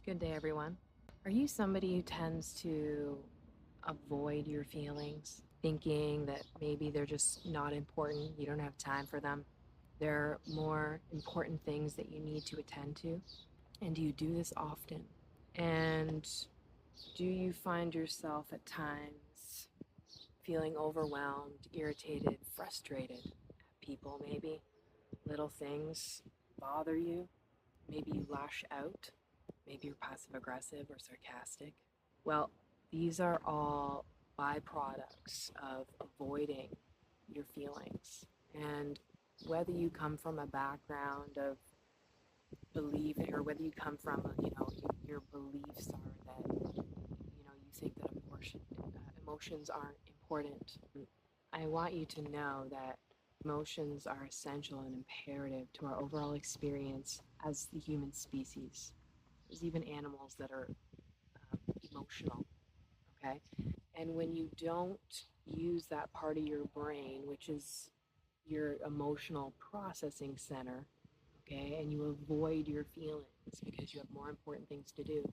Good day, everyone. Are you somebody who tends to avoid your feelings, thinking that maybe they're just not important, you don't have time for them? There are more important things that you need to attend to. And do you do this often? And do you find yourself at times feeling overwhelmed, irritated, frustrated at people, maybe? Little things bother you? Maybe you lash out? Maybe you're passive aggressive or sarcastic. Well, these are all byproducts of avoiding your feelings. And whether you come from a background of believing, or whether you come from, your beliefs are that, you think that emotions aren't important. I want you to know that emotions are essential and imperative to our overall experience as the human species. There's even animals that are emotional, okay? And when you don't use that part of your brain, which is your emotional processing center, okay, and you avoid your feelings because you have more important things to do,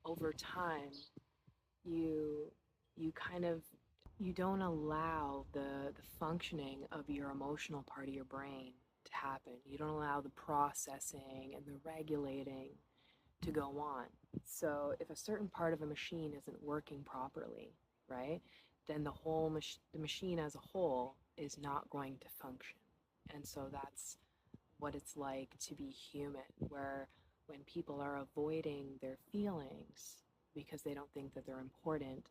over time, you you kind of you don't allow the functioning of your emotional part of your brain to happen. You don't allow the processing and the regulating to go on. So if a certain part of a machine isn't working properly, right, then the machine as a whole is not going to function. And so that's what it's like to be human, where when people are avoiding their feelings because they don't think that they're important,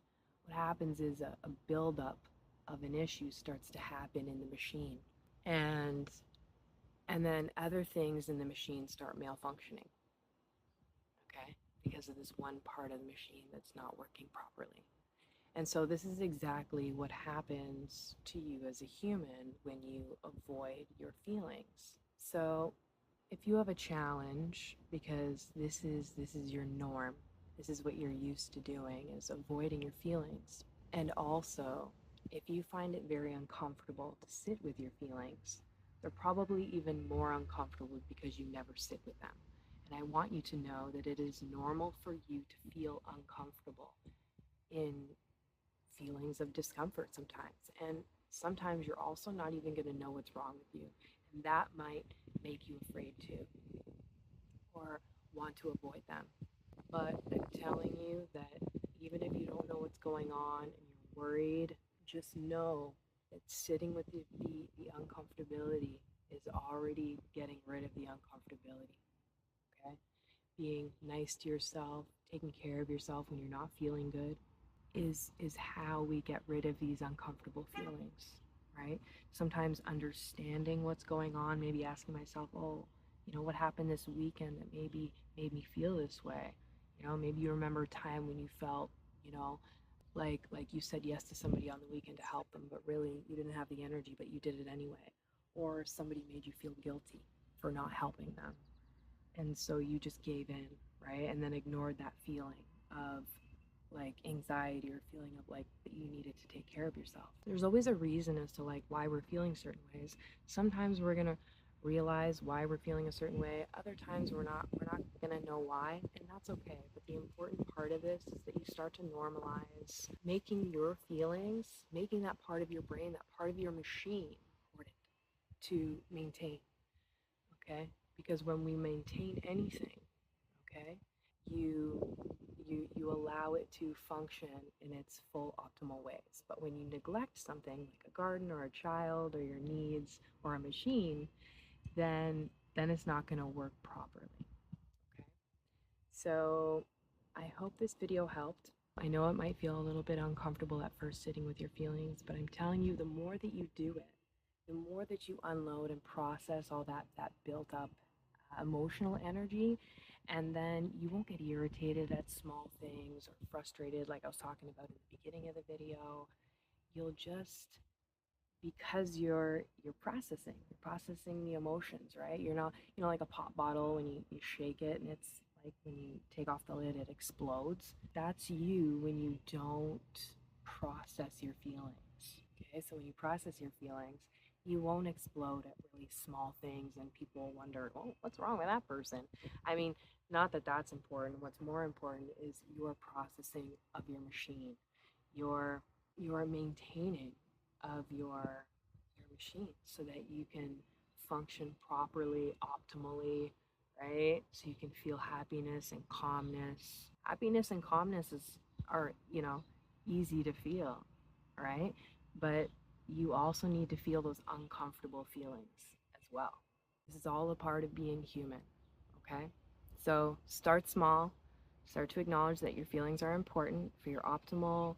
what happens is a buildup of an issue starts to happen in the machine. And and then other things in the machine start malfunctioning, okay? Because of this one part of the machine that's not working properly. And so this is exactly what happens to you as a human when you avoid your feelings. So if you have a challenge, because this is your norm, this is what you're used to doing, is avoiding your feelings. And also, if you find it very uncomfortable to sit with your feelings, they're probably even more uncomfortable because you never sit with them. And I want you to know that it is normal for you to feel uncomfortable in feelings of discomfort sometimes. And sometimes you're also not even going to know what's wrong with you. And that might make you afraid to, or want to avoid them. But I'm telling you that even if you don't know what's going on and you're worried, just know that sitting with the uncomfortability is already getting rid of the uncomfortability. Okay? Being nice to yourself, taking care of yourself when you're not feeling good is how we get rid of these uncomfortable feelings, right? Sometimes understanding what's going on, maybe asking myself, oh, what happened this weekend that maybe made me feel this way? Maybe you remember a time when you felt, you know, like you said yes to somebody on the weekend to help them, but really you didn't have the energy, but you did it anyway. Or somebody made you feel guilty for not helping them. And so you just gave in, right? And then ignored that feeling of like anxiety or feeling of like that you needed to take care of yourself. There's always a reason as to like why we're feeling certain ways. Sometimes we're gonna realize why we're feeling a certain way. Other times we're not gonna know why, and that's okay. But the important part of this is that you start to normalize making your feelings, making that part of your brain, that part of your machine important to maintain. Okay? Because when we maintain anything, okay, you you allow it to function in its full optimal ways. But when you neglect something like a garden or a child or your needs or a machine, then it's not going to work properly. Okay? So I hope this video helped. I know it might feel a little bit uncomfortable at first sitting with your feelings, but I'm telling you, the more that you do it, the more that you unload and process all that built up emotional energy, and then you won't get irritated at small things or frustrated like I was talking about in the beginning of the video. You'll just, because you're processing the emotions, right? You're not, like a pop bottle when you shake it and it's like when you take off the lid it explodes. That's you when you don't process your feelings. Okay, so when you process your feelings, You won't explode at really small things and people wonder, oh, what's wrong with that person? I mean, not that that's important. What's more important is your processing of your machine, your your maintaining of your machine so that you can function properly, optimally, right? So you can feel happiness and calmness. Happiness and calmness are, easy to feel, right? But you also need to feel those uncomfortable feelings as well. This is all a part of being human, okay? So start small, start to acknowledge that your feelings are important for your optimal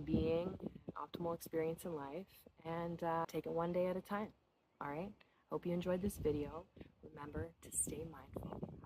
being, optimal experience in life, and take it one day at a time. All right? Hope you enjoyed this video. Remember to stay mindful.